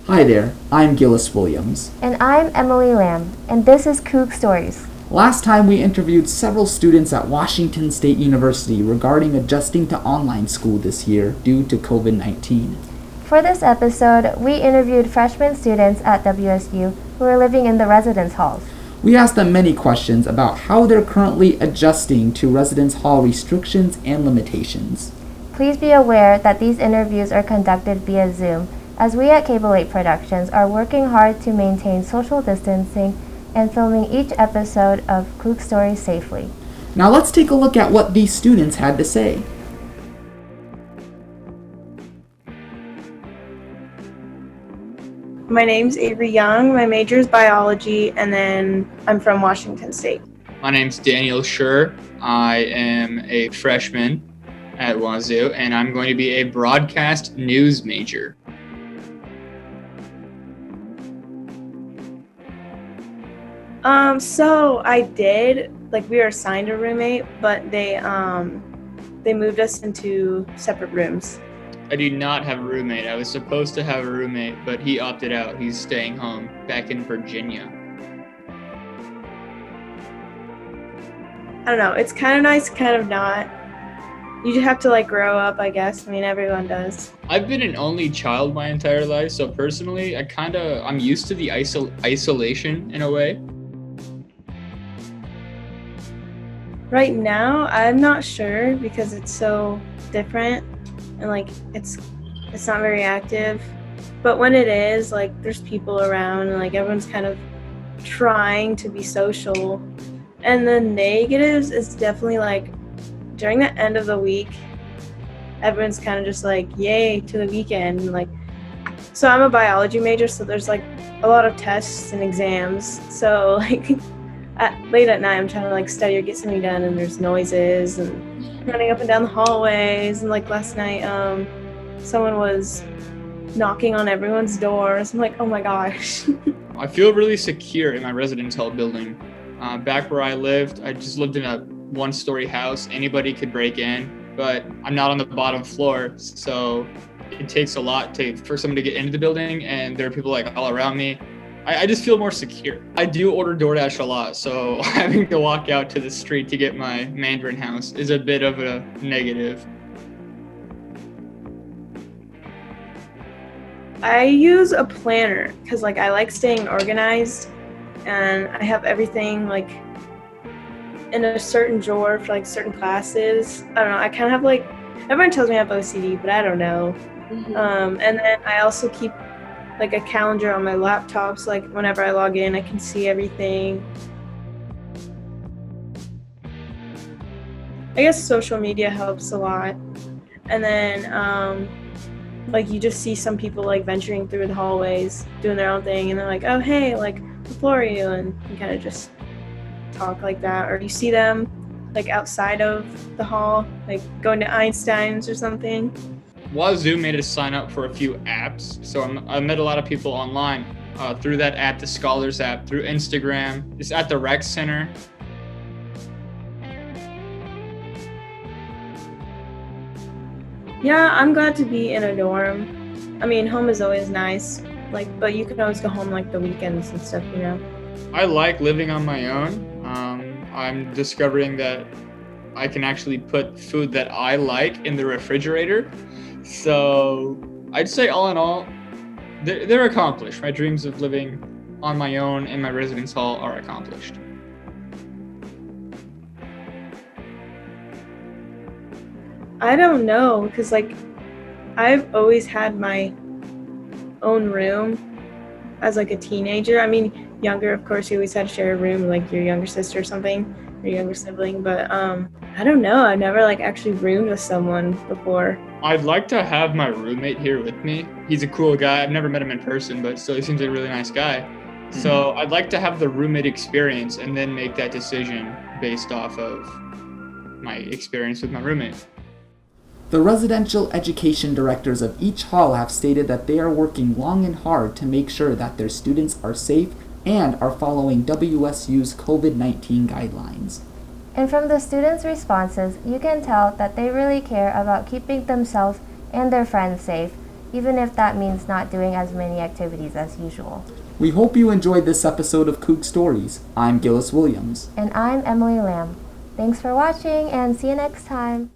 Hi there, I'm Gillis Williams. And I'm Emily Lamb, and this is CougStories. Last time we interviewed several students at Washington State University regarding adjusting to online school this year due to COVID-19. For this episode, we interviewed freshman students at WSU who are living in the residence halls. We asked them many questions about how they're currently adjusting to residence hall restrictions and limitations. Please be aware that these interviews are conducted via Zoom, as we at Cable 8 Productions are working hard to maintain social distancing and filming each episode of CougStories safely. Now let's take a look at what these students had to say. My name's Avery Young, my major is biology, and then I'm from Washington State. My name's Daniel Schur. I am a freshman at Wazoo, and I'm going to be a broadcast news major. So I did, we were assigned a roommate, but they moved us into separate rooms. I do not have a roommate. I was supposed to have a roommate, but he opted out. He's staying home back in Virginia. I don't know, it's kind of nice, kind of not. You just have to grow up, I guess. I mean, everyone does. I've been an only child my entire life, so personally, I'm used to the isolation in a way. Right now, I'm not sure because it's so different and it's not very active. But when it is, there's people around and everyone's kind of trying to be social. And the negatives is definitely during the end of the week, everyone's kind of just yay to the weekend. So I'm a biology major, so there's a lot of tests and exams. So late at night, I'm trying to study or get something done, and there's noises and running up and down the hallways. And last night, someone was knocking on everyone's doors. I'm like, oh my gosh. I feel really secure in my residence hall building. Back where I lived, I just lived in a one-story house. Anybody could break in, but I'm not on the bottom floor, so it takes a lot for someone to get into the building, and there are people all around me. I just feel more secure. I do order DoorDash a lot, so having to walk out to the street to get my Mandarin house is a bit of a negative. I use a planner because I like staying organized, and I have everything in a certain drawer for certain classes. I don't know, I kind of have everyone tells me I have OCD, but I don't know. And then I also keep a calendar on my laptop, so whenever I log in I can see everything. I guess social media helps a lot. And then you just see some people venturing through the hallways doing their own thing, and they're oh hey, what floor are you? And you kind of just talk like that. Or you see them outside of the hall, going to Einstein's or something. Wazoo made us sign up for a few apps, so I met a lot of people online through that app, the Scholars app, through Instagram. It's at the rec center. Yeah, I'm glad to be in a dorm. I mean, home is always nice, but you can always go home the weekends and stuff, I like living on my own. I'm discovering that I can actually put food that I like in the refrigerator. So I'd say all in all, they're accomplished. My dreams of living on my own in my residence hall are accomplished. I don't know, because I've always had my own room as a teenager. I mean, younger, of course, you always had to share a room with your younger sister or something, or younger sibling, but I don't know, I've never actually roomed with someone before. I'd like to have my roommate here with me. He's a cool guy. I've never met him in person, but still he seems like a really nice guy. So I'd like to have the roommate experience and then make that decision based off of my experience with my roommate. The residential education directors of each hall have stated that they are working long and hard to make sure that their students are safe and are following WSU's COVID-19 guidelines. And from the students' responses, you can tell that they really care about keeping themselves and their friends safe, even if that means not doing as many activities as usual. We hope you enjoyed this episode of CougStories. I'm Gillis Williams. And I'm Emily Lamb. Thanks for watching and see you next time.